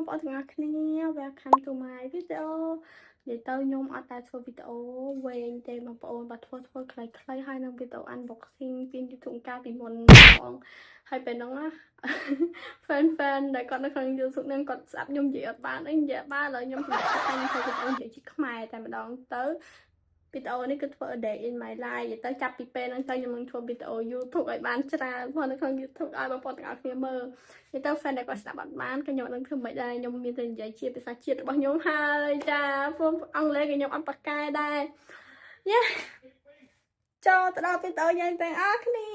បងប្អូនទាំងអស់គ្នា welcome to my video និយាយទៅខ្ញុំអត់តែធ្វើវីដេអូវែងទេបងប្អូនបើធ្វើខ្លីៗហើយនឹងវីដេអូ unboxing ពី YouTube កាលពីមុនផងហើយពេលហ្នឹងណា fan ដែលគាត់នៅក្នុង YouTube ហ្នឹងគាត់ស្ដាប់ខ្ញុំនិយាយអត់បានអីនិយាយបានឡើយខ្ញុំសម្រេចចិត្តថាខ្ញុំធ្វើវីដេអូនិយាយជាខ្មែរតែម្ដងទៅវីដេអូនេះគឺធ្វើ a day in my life ទៅចាប់ពីពេលហ្នឹងទៅខ្ញុំនឹងធ្វើវីដេអូ YouTube ឲ្យបានច្រើនផងនៅក្នុង YouTube ឲ្យបងប្អូនទាំងអស់គ្នាមើលនិយាយទៅ fan ដែលគាត់ស្ដាប់អត់បានក៏ខ្ញុំអត់ដឹងធ្វើមិនដែរខ្ញុំមានតែនិយាយជាភាសាជាតិរបស់ខ្ញុំហើយចាព្រោះអង់គ្លេសក៏ខ្ញុំអត់ប៉ាកែដែរយេចូលទៅដល់វីដេអូយើងទាំងអស់គ្នា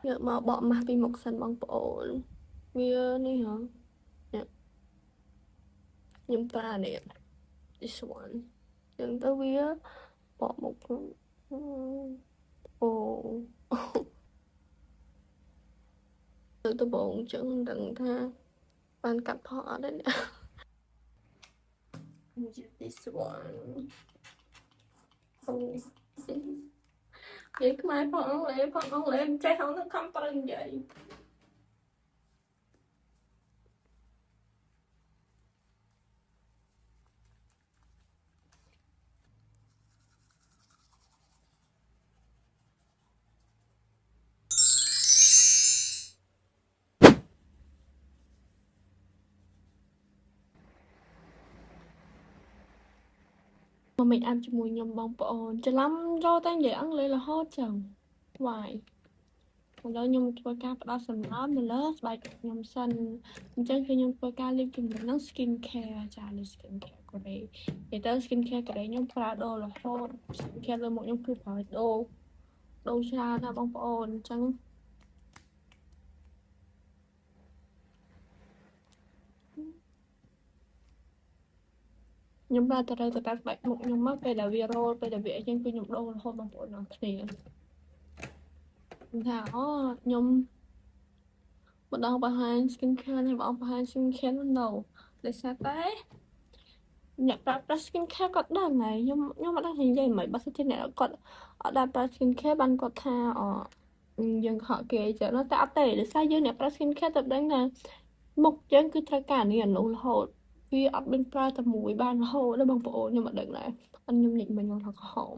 យកមកបកម៉ាស់ពីមុខសិនបងប្អូនវានេះហ៎ខ្ញុំប្រើនេះ this one ចឹងទៅវាបកមុខអូទៅបងចឹងដឹងថាបានកាត់ផកអត់ទេនេះ this one អូនិយាយខ្មែរផងអង់គ្លេសចេះហៅទៅខំប្រឹងនិយាយមក make up ជាមួយខ្ញុំបងប្អូនច្រឡំចូលតែនិយាយអង់គ្លេសរហូតចឹង why ឥឡូវខ្ញុំធ្វើការផ្ដោតសំណើមនៅលើស្បែកខ្ញុំសិនអញ្ចឹងគឺខ្ញុំធ្វើការលាបជាមួយនឹង skin care ចាលើ skin care កូរ៉េនិយាយទៅ skin care កូរ៉េខ្ញុំប្រើដូររហូត skin care លើមុខខ្ញុំគឺប្រើដូរច្រើនណាស់បងប្អូនអញ្ចឹងខ្ញុំប្រើទៅស្បែកមុខខ្ញុំមកពេលដែលវារ៉ូលពេលដែលវាអីចឹងគឺខ្ញុំដូររហូតបងប្អូនអរគ្នាខ្ញុំថាអូខ្ញុំម្ដងបង្ហាញ skin care នេះបងបង្ហាញ skin care នោះ no ដោយសារតែអ្នកប្រើប្រាស់ skin care គាត់ដឹងហើយខ្ញុំអត់ដឹងថានិយាយមិនបើសិនជាអ្នកគាត់អត់ដែរប្រើ skin care បានគាត់ថាយើងខកគេចឹងតែអត់ទេដោយសារយើងអ្នកប្រើ skin care ទៅដឹងថាមុខយើងគឺត្រូវការនេះអានោះរហូតវាអត់មានប្រើតែមួយបានរហូតទេបងប្អូនខ្ញុំអត់ដឹងដែរអត់ខ្ញុំនិយាយមិនខ្ញុំថាក្រហម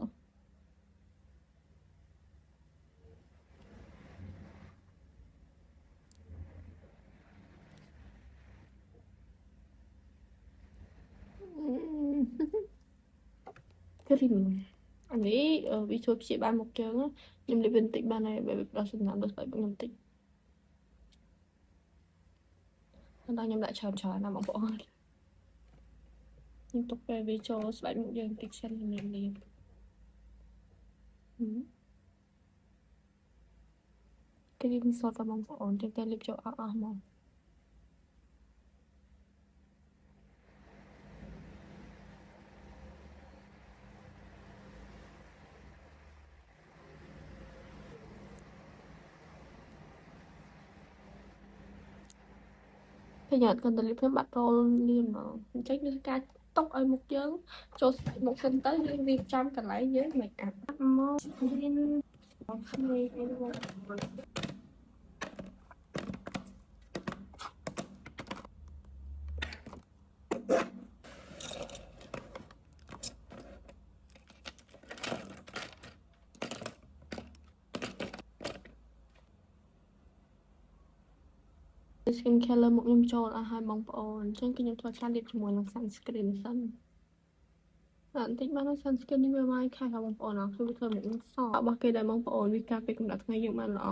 គ្រីមអានេះវាជួយព្យាបាលមុខជើងខ្ញុំលាបបន្តិចបានហើយបើផ្ដោះសំណាំដល់ស្បែកខ្ញុំបន្តិចដល់ខ្ញុំដាក់ច្រើនណាបងប្អូនខ្ញុំទុកពេលវាចូលស្បែកមុខយើងបន្តិចសិនលាបគ្រីមសតបងប្អូនតែលាបចូលអស់មកប្រយ័ត្នគាត់ទៅលាបខ្ញុំបាត់រោលលៀនមកអញ្ចឹងគឺការទុកឲ្យមុខយើងចូលស្បែកមុខសិនទៅយើងរៀបចំកន្លែងយើង make up មករៀនមកគ្នាskin care លើមុខខ្ញុំចូលអស់ហើយបងប្អូនអញ្ចឹងគឺខ្ញុំធ្វើការលាបជាមួយនឹង sunscreen សិនបន្តិចបាន sunscreen នេះវាមកខែបងប្អូនអរគឺធ្វើមុខខ្ញុំសរបស់គេដែរបងប្អូនវាការពារកម្ដៅថ្ងៃយើងបានល្អ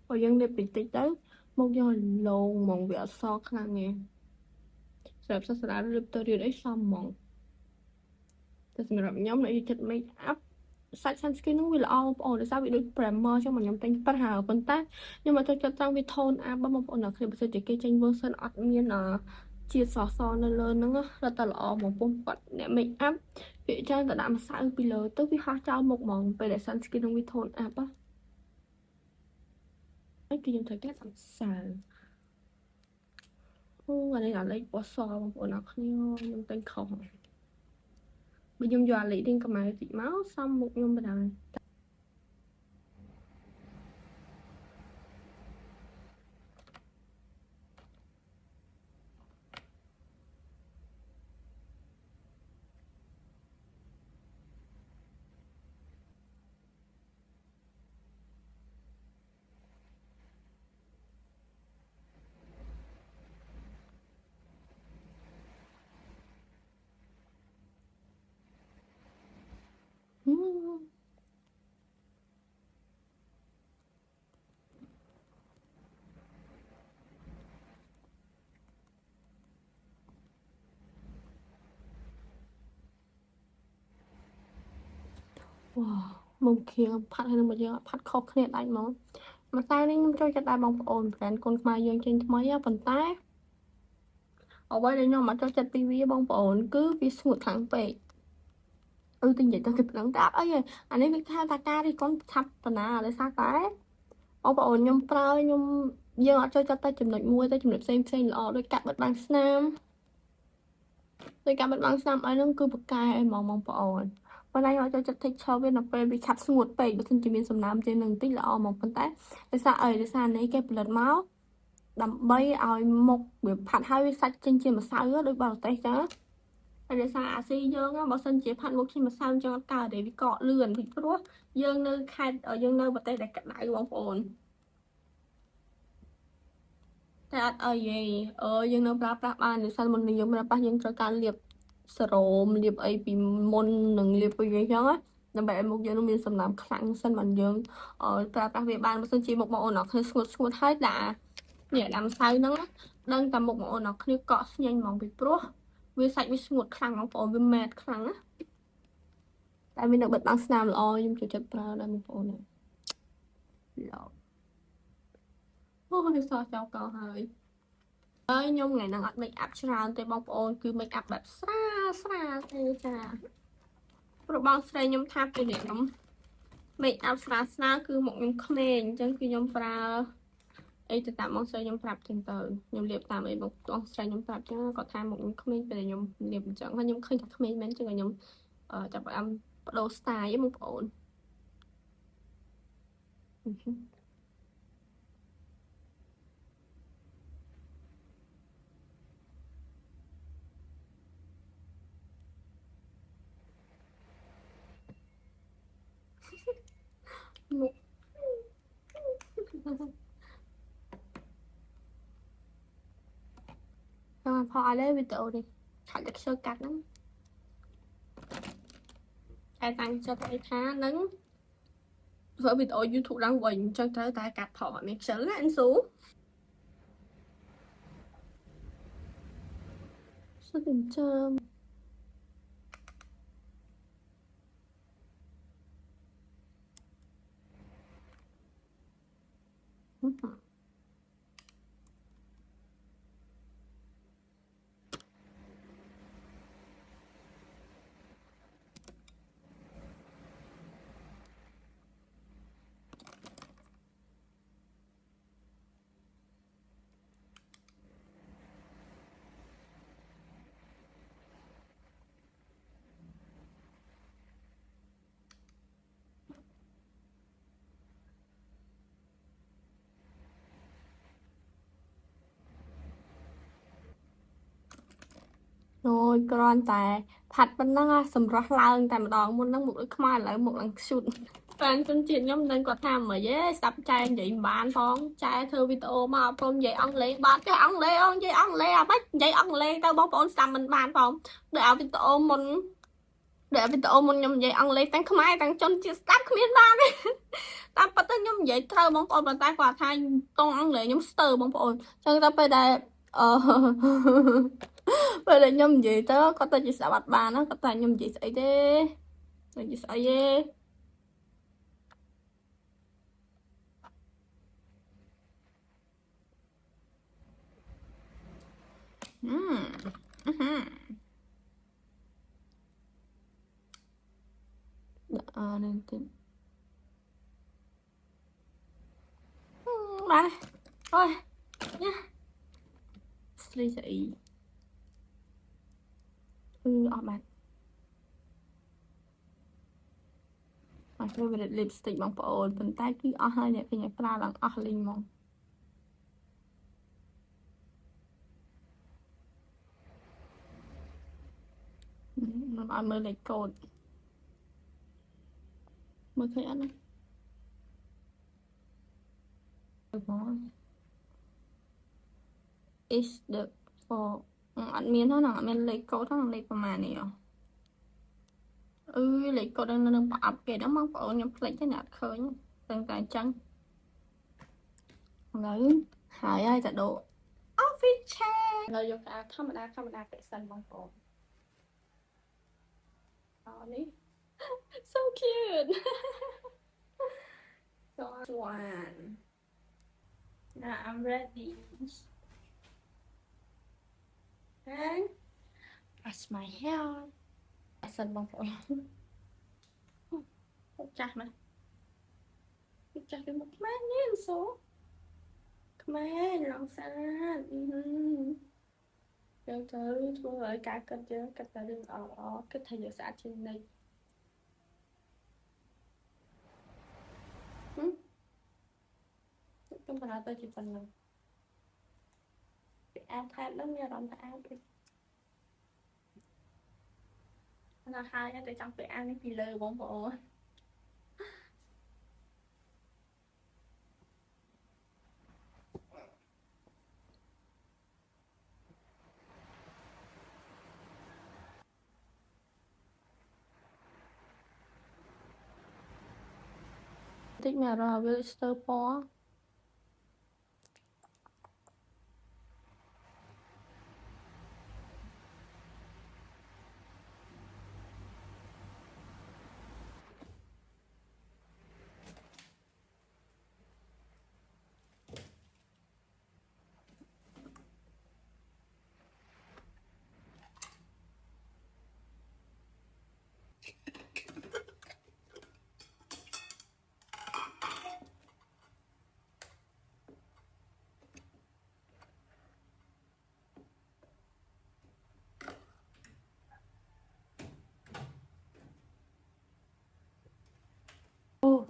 បើយើងលាបបន្តិចទៅមុខយើងលោងហ្មងវាអត់សខ្លាំងទេសម្រាប់សាស្ត្រាលាបទៅរៀនអីសមហ្មងតែសម្រាប់ខ្ញុំនៅចិត្ត make up សាច់ sunscreen នោះវាល្អបងប្អូនដោយសារវាដូច primer ចឹងមកខ្ញុំទិញប្រើប៉ុន្តែខ្ញុំអត់ចូលចិត្តត្រង់វា tone up បងប្អូនអ្នកគ្នាបើសិនជាគេចេញ version អត់មានជាតិសនៅលើហ្នឹងរត់តែល្អមកពុំគាត់អ្នក make up វាច្រើនតែដាក់ម្សៅពីលើទៅវាហោះចោលមុខហ្មងពេលដែល sunscreen នោះវា tone up ហើយគឺខ្ញុំត្រូវការម្សៅអូអានេះអាលេខពណ៌សបងប្អូនអ្នកគ្នាខ្ញុំទិញខុសបើខ្ញុំយកអាលេខរៀងកម្ៅតិចមកសំមុខខ្ញុំបណ្ដោយ wow មកខៀងផាត់ហើយនឹងមកយើងផាត់ខុសគ្នាដាច់ហ្មងម្សៅនេះខ្ញុំចូលចិត្តដែរបងប្អូន brand កូនខ្មែរយើងចេញថ្មីប៉ុន្តែអ្វីដែលខ្ញុំអត់ចូលចិត្តពីវាបងប្អូនគឺវាស្ងួតខ្លាំងពេកទៅនិយាយទៅគឺដឹងតែអត់អីទេអានេះវាថាតាការរីកូនឆាប់បណ្ណាដោយសារតែបងប្អូនខ្ញុំប្រើខ្ញុំយើងអត់ចូលចិត្តតែចំណុចមួយតែចំណុចផ្សេងល្អដូចកាត់បិទបាំងស្នាមដោយការបិទបាំងស្នាមអីហ្នឹងគឺបកកែអីហ្មងបងប្អូនប៉ុន្តែខ្ញុំអត់ចូលចិត្ត texture វានៅពេលវាឆាប់ស្ងួតពេកបើមិនជាមានសំណើមជាងនឹងបន្តិចល្អហ្មងប៉ុន្តែដោយសារអីដោយសារនេះគេផលិតមកដើម្បីឲ្យមុខវាផាត់ហើយវាសាច់ចេញជាម្សៅដូចបរទេសចឹងហើយដោយសារអាស៊ីយើងបើសិនជាផាត់មុខជាម្សៅចឹងអត់កើតទេវាកកលឿនពីព្រោះយើងនៅខេត្តយើងនៅប្រទេសដែលក្តៅបងប្អូនតែអត់អីទេយើងនៅប្រើប្រាស់បានដោយសារមុននេះយើងប្រើប្រាស់យើងត្រូវការលាបសេរ៉ូមលាបអីពីមុននឹងលាបពីវាចឹងណាដើម្បីឲ្យមុខយើងមានសំណើមខ្លាំងសិនបានយើងប្រើប្រាស់វាបានបើសិនជាមុខបងប្អូនអរគ្នាស្ងួតហើយដាក់នេះដាក់ម្សៅហ្នឹងដឹងតែមុខបងប្អូនអរគ្នាកក់ស្ញែងហ្មងពីព្រោះវាសាច់វាស្ងួតខ្លាំងបងប្អូនវាម៉ែតខ្លាំងណាតែវានៅបិទបាំងស្នាមល្អខ្ញុំចូលចិត្តប្រើដែរបងប្អូនល្អអូយសោះចោលកោហើយខ្ញុំថ្ងៃហ្នឹងអត់ make up ច្រើនទេបងប្អូនគឺ make up បែបស្រាលទេចាព្រោះបងស្រីខ្ញុំថាពេលនេះខ្ញុំ make up ស្រាលគឺមុខខ្ញុំក្មេងអញ្ចឹងគឺខ្ញុំប្រើអីទៅតាមបងស្រីខ្ញុំប្រាប់ចឹងទៅខ្ញុំលាបតាមអីបងស្រីខ្ញុំប្រាប់ចឹងគាត់ថាមុខខ្ញុំក្មេងពេលខ្ញុំលាបអញ្ចឹងហើយខ្ញុំឃើញថាក្មេងមែនចឹងខ្ញុំចាប់ផ្ដើមបដូរ style បងប្អូនមុខផអត់ទេវីដេអូនេះខាត់តែខ្ជិលកាត់ហ្នឹងតែតាំងចិត្តឲ្យថានឹងធ្វើវីដេអូ YouTube ឡើងវិញអញ្ចឹងត្រូវតែកាត់ផងអត់មានខ្ជិលណាអ៊ីនស៊ូសុខចាំអូយគ្រាន់តែផាត់ប៉ុណ្ណឹងសម្រស់ឡើងតែម្ដងមុនហ្នឹងមុខដូចខ្មៅឥឡូវមុខឡើងខ្ជូតតែជនជាតិខ្ញុំមិនដឹងគាត់ថាមិនហីស្ដាប់ចែនិយាយមិនបានផងចែធ្វើវីដេអូមកព្រមនិយាយអង់គ្លេសបាត់ចេះអង់គ្លេសនិយាយអង់គ្លេសអាម៉េចនិយាយអង់គ្លេសទៅបងប្អូនស្ដាប់មិនបានផងដូចឲ្យវីដេអូមុនខ្ញុំនិយាយអង់គ្លេសទាំងខ្មែរទាំងជនជាតិស្ដាប់គ្មានបានទេតាមពិតទៅខ្ញុំនិយាយត្រូវបងប្អូនប៉ុន្តែគាត់ថាតង់អង់គ្លេសខ្ញុំស្ទើបងប្អូនចឹងទៅពេលដែលអឺពេលដែលខ្ញុំនិយាយទៅគាត់ទៅជាស្ដាប់អត់បានណាគាត់ថាខ្ញុំនិយាយស្អីទេនិយាយស្អីទេនឹងតិចបានអូយញ៉ាស្រីស្អីអត់បានអត់ត្រូវ lipstick បងប្អូនប៉ុន្តែគឺអស់ហើយអ្នកឃើញឲ្យប្រើឡើងអស់លីងហ្មងមិនឲ្យមើលលេខកូដមើលឃើញអត់ណាបង is the for អត់មានហ្នឹងអត់មានលេខកូដហ្នឹងលេខប្រហែលនេះលេខកូដនឹងប្រអប់គេហ្នឹងបងប្អូនខ្ញុំភ្លេចទេអ្នកអត់ឃើញតែអញ្ចឹងឥឡូវហើយតែដូរ official ឥឡូវយកអាធម្មតាតិចសិនបងប្អូននេះ so cute good. One. Now I'm ready. And brush my hair. Sân bóng phổi. Chặt này. Chặt cái một mát nhé số. Come on, lòng xa. Rồi thử thua ở cả cách chứ. Cách là đừng ở cái thời gian xã trên đây. Không phải là tôi chỉ phần này. Áo khác lắm nha, đón áo đi. Nó hai nha, tôi trong cái áo này thì lơ bóng bộ. Thích mẹ rồi với Lister Paw. Ô.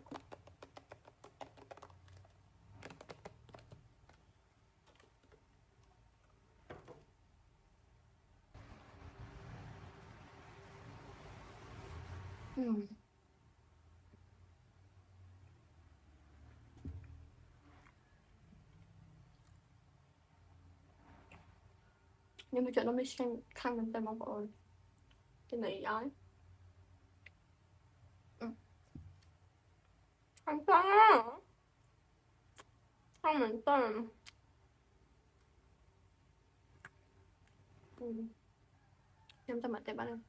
Nhưng mà chuyện nó mới khăn lên tên bóng bộ. Cái này ấy. Không có. Không mình tên. Em ta mặt tay bạn em.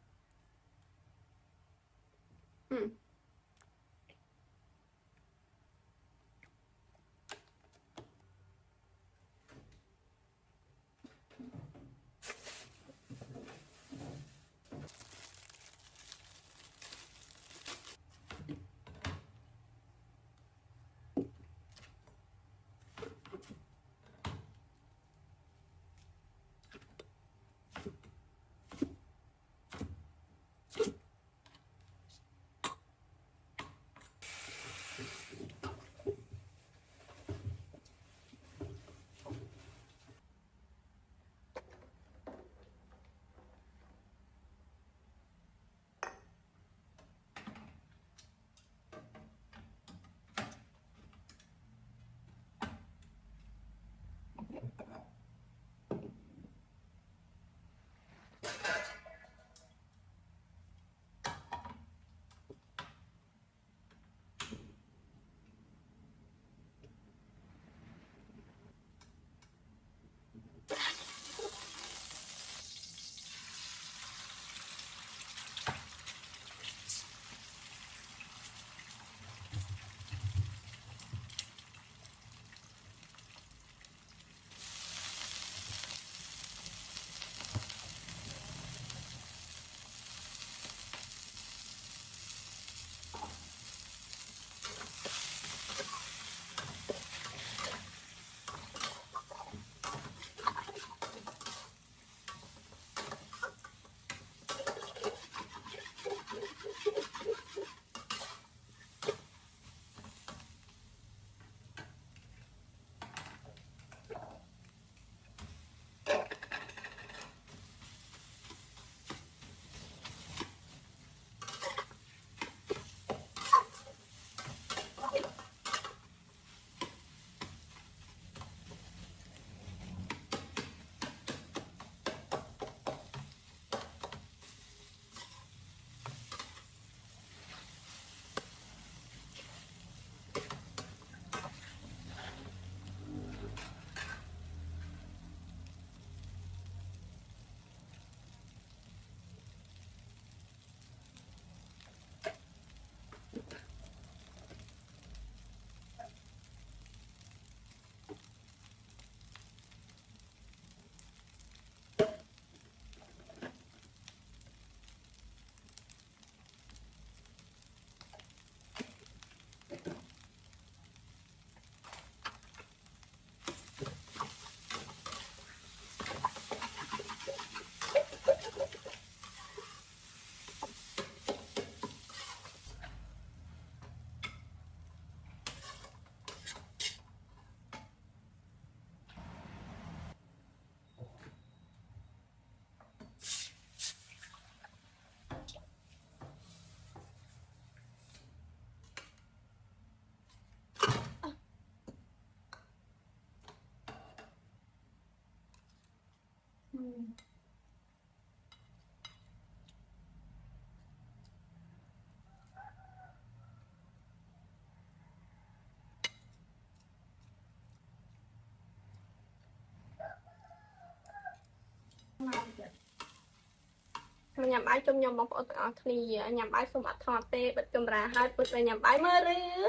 nhằm bái chung nhau một ở thì nhằm bái xong mặt thọt tê bật camera hai bật về nhằm bái mơ rư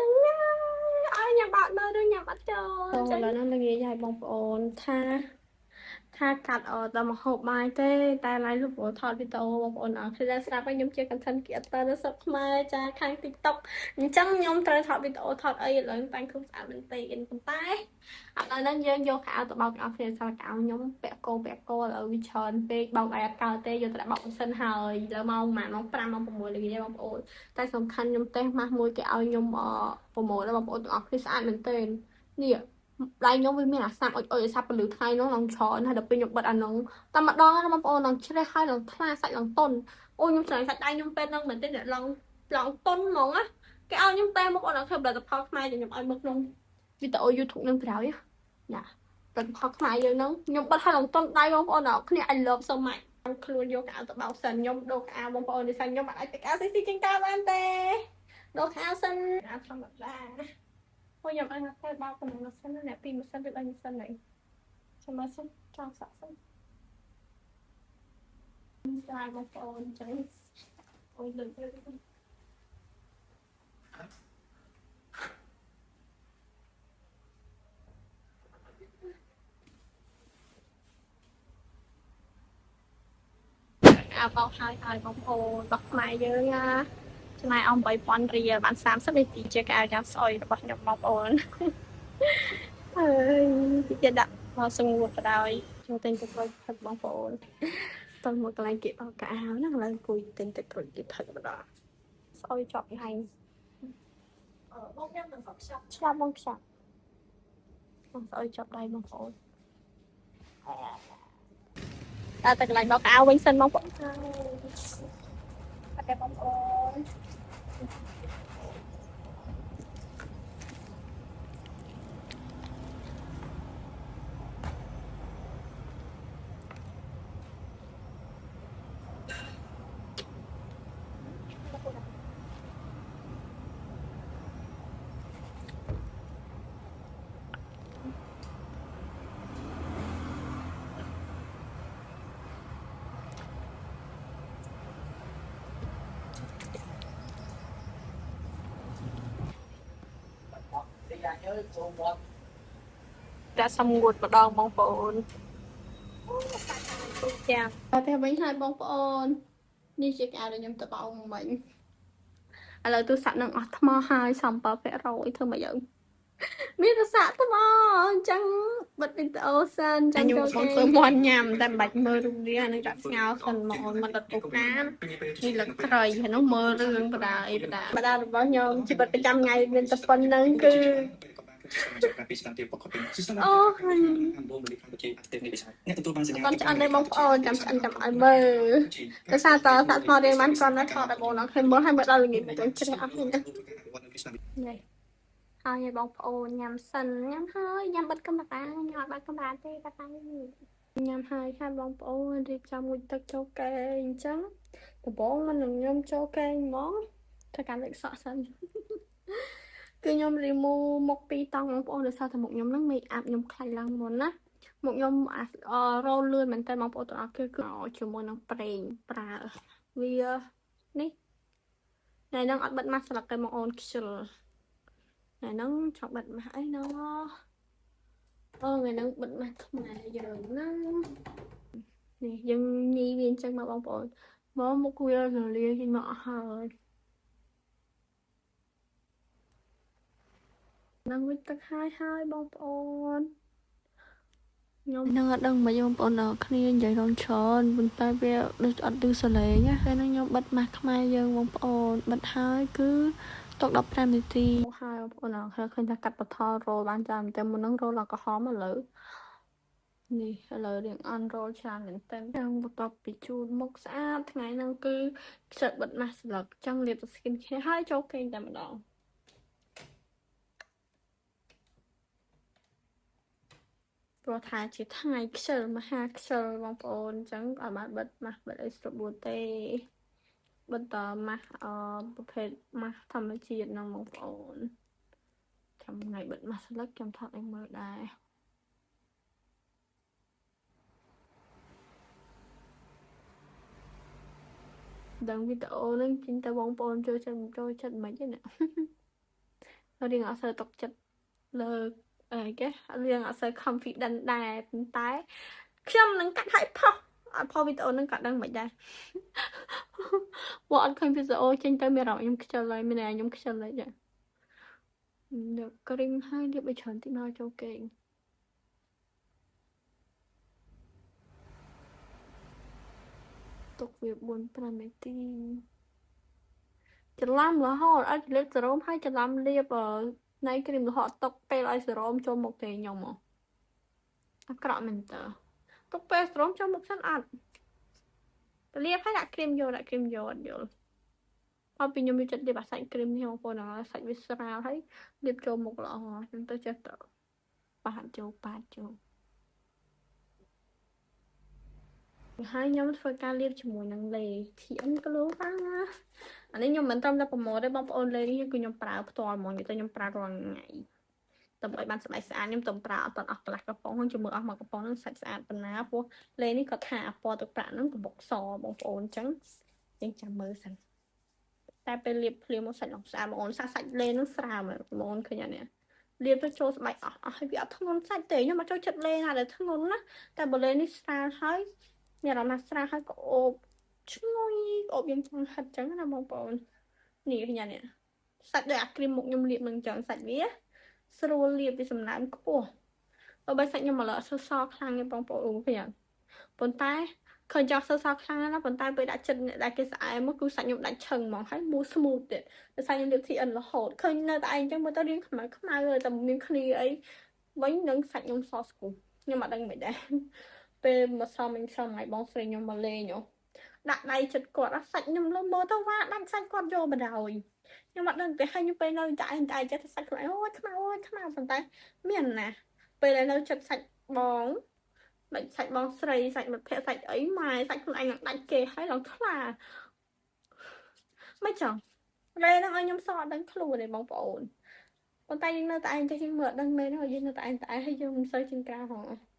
ai nhằm bạn mơ rư nhằm bắt trời là nó là gì dài bông ổn tha ថាកាត់តែមកហូបបាយទេតែឡាយលោកថតវីដេអូបងប្អូនអរគឺស្រាប់ហើយខ្ញុំជា content creator នៅស្រុកខ្មែរចាខាង TikTok អញ្ចឹងខ្ញុំត្រូវថតវីដេអូថតអីឥឡូវតែងខ្លួនស្អាតមែនទេប៉ុន្តែឥឡូវហ្នឹងយើងយកខោទៅបោកអស់គ្នាសាកៅខ្ញុំពាក់កោឥឡូវវាច្រើនពេកបោកឲ្យអត់កើតទេយកទៅបោកមិនសិនហើយឥឡូវម៉ោងម៉ានម៉ោង5ម៉ោង6ល្ងាចបងប្អូនតែសំខាន់ខ្ញុំទេម៉ាស់មួយគេឲ្យខ្ញុំប្រម៉ូទដល់បងប្អូនទាំងអស់គ្នាស្អាតមែនទេនេះ ដៃខ្ញុំវាមានអាសាប់អុចអាសាប់ពលឺថ្ងៃនោះឡើងច្រើនហើយដល់ពេលខ្ញុំបិទអានោះតែម្ដងបងប្អូនឡើងជ្រេះហើយឡើងថ្លាសាច់ឡើងតុនអូខ្ញុំស្រឡាញ់សាច់ដៃខ្ញុំពេលហ្នឹងមែនទេឡើងតុនហ្មងណាគេឲ្យខ្ញុំតែមកអូនឲ្យធ្វើផលិតផលខ្មែរខ្ញុំឲ្យមកក្នុងវីដេអូ YouTube នឹងក្រោយណាផលិតផលខ្មែរយើងហ្នឹងខ្ញុំបិទឲ្យឡើងតុនដៃបងប្អូនអរគ្នា I love so much ខ្លួនយកកៅទៅបោកសិនខ្ញុំដូរកៅបងប្អូននេះសិនខ្ញុំអាចទៅកៅស៊ីជាងតើបានទេដូរកៅសិនអាធម្មតា ôi nhầm anh thấy bao của nó xanh nó nè pin mà xanh được anh xanh này cho mà xanh cho sạc xanh dài một ồn chẳng ôi đừng à bao hai bóng ồn bật mày dơ nha cho này ông bảy pon rìa bạn xám sắp đi chơi cả cho soi bật nhập bóng ồn chị đặt vào sông một rồi cho tên tôi coi thật bóng ồn tôi một cái kiện bao cả áo nó là cùi tên tôi coi kịp thật đó soi chọn hành sao bông sạc không soi chọn đây bóng ồn ta từng lại báo cáo bên sân bóng ồn cái bóng ồn đã xong nguột một đòn bóng phồn chào theo bánh hai bóng phồn đi check out để nhầm tập bóng mình lời tôi sẵn nâng ọt mò hai xong bảo vẽ rồi thôi mà giận biết tôi sẵn tôi mò chẳng bật video sen chẳng cho cái tôi mòn nhầm tại bạch mơ rung đi nó đặt nhau phần mòn mà đặt cục nám như là trời thì nó mơ rương bà đà được bao nhiêu chỉ bật 100 ngày nên tập phân nâng cứ con cho anh đây bóng ồn chăm anh mơ cái sao tớ sẵn thò đi bán con nó thò đại bộ nó thêm mỗi 20 đô là nghìn tôi chưa áp này hai bóng ồn nhằm sân nhằm hơi nhằm bật cầm bạc nhằm bật cầm bạc tê bạc nhằm hai bóng ồn đi trong một tấc châu cây trắng từ bố mình đừng nhôm châu cây món thật cảm thấy sợ sân cứ nhôm remove một pi tông bóng ồn được sao thì một nhóm nó make up nhóm khai lăng muốn á một nhóm roll lươn mình tên bóng ồn tụi nó cứ chỉ muốn nó preng pra vì ní này đang bật mắt là cái bóng ồn này nó chọc bật mặt ấy nó người nó bật mặt mà giờ nó này dân nhi viên chân mà bóng ồn bó một queer rồi liền thì mọ hơi đang với tất hai bóng ồn nhóm đang đừng mà nhóm ồn ở kia vậy đón tròn bên tay về được ở từ sở lệ nhá cái nó nhóm bật mặt mai giờ bóng ồn bật hai cứตกดับแพรมทีหายคนอ่ะเคยจะกัดปะทอโรบ้านจำแต่มันนั่งโรเราก็หอมมาเลยนี่เลยเรียงอันโรชาเหมือนเต็มยังประกอบปิจูนมกสะอาดทั้งไงนั่งคือเสร็จบัดมาสลักจังเรียบสกินแค่ให้โจ๊กเองแต่มาดอง ព្រោះថាជាថ្ងៃខ្ជិលមហាខ្ជិលបងប្អូនអញ្ចឹងអត់បានបិទម៉ាស់បិទអីស្រួលបួនទេបន្តម៉ាស់ប្រភេទម៉ាស់ធម្មជាតិហ្នឹងបងប្អូនចាំថ្ងៃបិទម៉ាស់ស្លឹកខ្ញុំថតឲ្យមើលដែរដឹងវីដេអូហ្នឹងចេញទៅបងប្អូនចូលចិត្តមិនទេណារៀងអត់សូវទុកចិត្តលើអីគេរៀងអត់សូវ confident ដែរប៉ុន្តែខ្ញុំនឹងកាត់ឲ្យផុសអត់ផុសវីដេអូហ្នឹងក៏ដឹងមិនដែរមកអត់ឃើញវីដេអូចេញទៅមានអារម្មណ៍ខ្ញុំខ្ជិលហើយមានតែខ្ញុំខ្ជិលហើយចាយកគ្រីមហើយលាបឲ្យច្រើនតិចមកចូលគេងទុកវា4-5នាទីច្រឡំរហូតអត់លាបសេរ៉ូមហើយច្រឡំលាបណៃគ្រីមរហូតទុកពេលឲ្យសេរ៉ូមចូលមុខទេខ្ញុំហ៎អាក្រក់មែនតើទុកពេលសេរ៉ូមចូលមុខសិនអត់លាបហើយដាក់គ្រីមយកអត់យល់អត់ពីខ្ញុំយកចិត្តលាបអាសាច់គ្រីមនេះបងប្អូនសាច់វាស្រាលហើយលាបចូលមុខល្អចឹងទៅចេះទៅប៉ាតចូលហើយខ្ញុំធ្វើការលាបជាមួយនឹងលេ TN Glow ហ្នឹងណាអានេះខ្ញុំមិនត្រឹមតែប្រម៉ូទទេបងប្អូនលេនេះគឺខ្ញុំប្រើផ្ទាល់ហ្មងនិយាយទៅខ្ញុំប្រើរាល់ថ្ងៃដើម្បីបានស្បែកស្អាតខ្ញុំទៅប្រើអត់តអស់កន្លះកំប៉ុងហ្នឹងជាមួយអស់មួយកំប៉ុងហ្នឹងសាច់ស្អាតប៉ុណ្ណាព្រោះលេនេះគាត់ថាពណ៌ទឹកប្រាក់ហ្នឹងកំបុកសបងប្អូនអញ្ចឹងចាំមើលសិនតែពេលលាបភ្លាមមកសាច់អស់ស្អាតបងប្អូនសាច់លេហ្នឹងស្រាលបងប្អូនឃើញអត់នេះលាបទៅចូលស្បែកអស់ហើយវាអត់ធ្ងន់សាច់ទេខ្ញុំអត់ចូលចិត្តលេណាដែលធ្ងន់ណាតែបើលេនេះស្រាលហើយមានអារម្មណ៍ថាស្រាលហើយក៏អូបឈ្ងុយអូបយ៉ាងចង់ហិតអញ្ចឹងណាបងប្អូននេះឃើញអត់នេះសាច់ដូចអាគ្រីមមុខខ្ញុំលាបនឹងអញ្ចឹងសាច់វាស្រួលលាបវាសំណើមខ្ពស់បើសាច់ខ្ញុំមកលើសសខ្លាំងទេបងប្អូនឃើញអត់ប៉ុន្តែឃើញចង់សសខ្លាំងណាស់ប៉ុន្តែពេលដាក់ចិត្តអ្នកដែលគេស្អែមមកគឺសាច់ខ្ញុំដាច់ឈឹងហ្មងហើយមូស្មូតទៀតដោយសារខ្ញុំលាប TN រហូតឃើញនៅតែឯងអញ្ចឹងមើលទៅរៀងខ្មៅតែមានគ្នាអីវិញនឹងសាច់ខ្ញុំសស្គូខ្ញុំអត់ដឹងមិនដែរពេលមកសមវិញសមថ្ងៃបងស្រីខ្ញុំមកលេងដាក់ដៃចិត្តគាត់សាច់ខ្ញុំលើមើលទៅវ៉ាដាច់សាច់គាត់យកបដ ாய் ខ្ញុំអត់ដឹងទេហើយខ្ញុំពេលនៅតែឯងចេះតែសាច់ខ្លួនឯងអូយខ្មៅប៉ុន្តែមានណាពេលនៅចិត្តសាច់បងមិនសាច់បងស្រីសាច់មិត្តភក្តិសាច់អីម៉ែសាច់ខ្លួនឯងនឹងដាច់គេហើយឡើងថ្លាមិនចឹងលេហ្នឹងឲ្យខ្ញុំសអត់ដឹងខ្លួនទេបងប្អូនប៉ុន្តែយើងនៅតែឯងចេះយើងមើលអត់ដឹងមែនទេយើងនៅតែឯងហើយយើងមិនសូវជាងក្រៅហ៎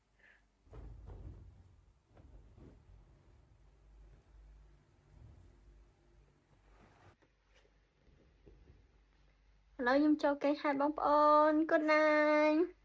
ឥឡូវខ្ញុំចូលគេងហើយបងប្អូន Good night